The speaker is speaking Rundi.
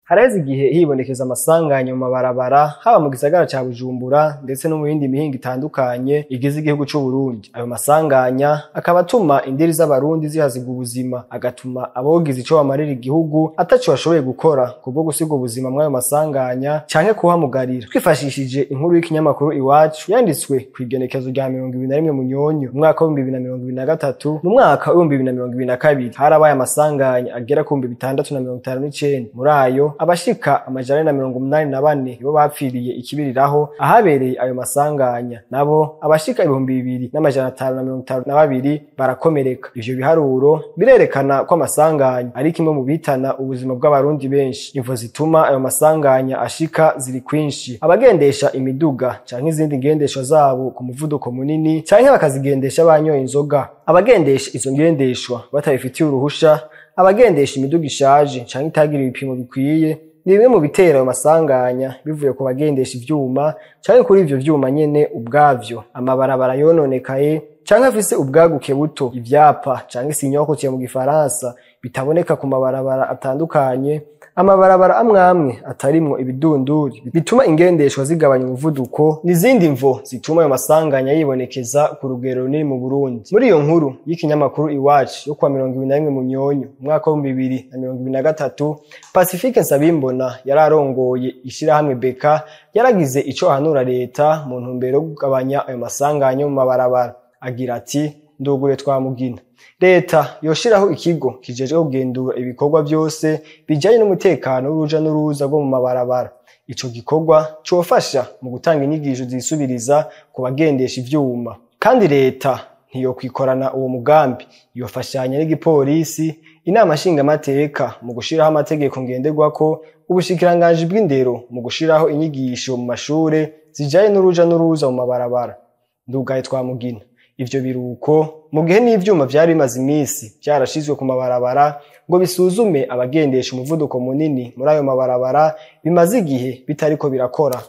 Haraheze igihe hibonekeza amasanganya mu mabarabara haba mu gisagara ca Bujumbura ndetse no mu yindi mihingo itandukanye igize igihugu c'u Burundi. Ayo masanganya akaba atuma indiri z'abarundi zihazigwa ubuzima, agatuma abogize ico bamarira igihugu ataco bashoboye gukora kubwo gusiga ubuzima mw'ayo masanganya canke kuhamugarira. Twifashishije inkuru y'ikinyamakuru Iwacu yanditswe kw'igenekezo rya 21 Munyonyo mu mwaka wa 2023, mu mwaka wa 2022 harabaye amasanganya agera ku 659. Muri ayo abashika 184 nibo bapfiriye ikibiriraho ahabereye ayo masanganya, nabo abashika 2552 barakomereka. Ivyo biharuro birerekana ko amasanganya ari kimwe mu bitana ubuzima bw'abarundi benshi. Imvo zituma ayo masanganya ashika ziri kwinshi: abagendesha imiduga canke izindi ngendeshwa zabo ku muvuduko munini canke bakazigendesha banyoye inzoga, abagendesha izo ngendeshwa batabifitiye uruhusha, abagendesha imiduga ishaje canke itagira ibipimo bikwiye, ni bimwe mu bitera ayo masanganya bivuye ku bagendesha ivyuma canke kuri ivyo vyuma nyene ubwavyo. Amabarabara yononekaye canke afise ubwaguke buto, ivyapa canke sinyoko mu gifaransa bitaboneka ku mabarabara atandukanye, amabarabara amwamwe atarimwo ibidunduri bituma ingendeshwa zigabanya umuvuduko, n'izindi mvo zituma ayo masanganya yibonekeza ku rugero runini mu Burundi. Muri iyo nkuru y'ikinyamakuru Iwacu yo kwa 21 Munyonyo mu mwaka wa 2023, Pacifique Nsabimbona yararongoye ishirahamwe Beka yaragize ico ahanura leta mu ntumbero yo kugabanya ayo masanganya mu mabarabara. Agira ati: ndugure twamugina, leta yoshiraho ikigo kijejwe kugendura ibikorwa byose bijanye n'umutekano w'uruja n'uruza rwo mu mabarabara. Ico gikorwa cofasha mu gutanga inyigisho zisubiriza ku bagendesha ivyuma, kandi leta ntiyokwikorana uwo mugambi, yofashanya n'igipolisi, inama nshingamateka mu gushiraho amategeko ngenderwako, ubushikiranganji bw'indero mu gushiraho inyigisho mu mashure zijanye n'uruja n'uruza mu mabarabara. Ndugaye twamugina. Ivyo biruko mu gihe n'ivyuma vyari bimaze imisi vyarashizwe ku mabarabara ngo bisuzume abagendesha umuvuduko munini muri ayo mabarabara bimaze igihe bitariko birakora.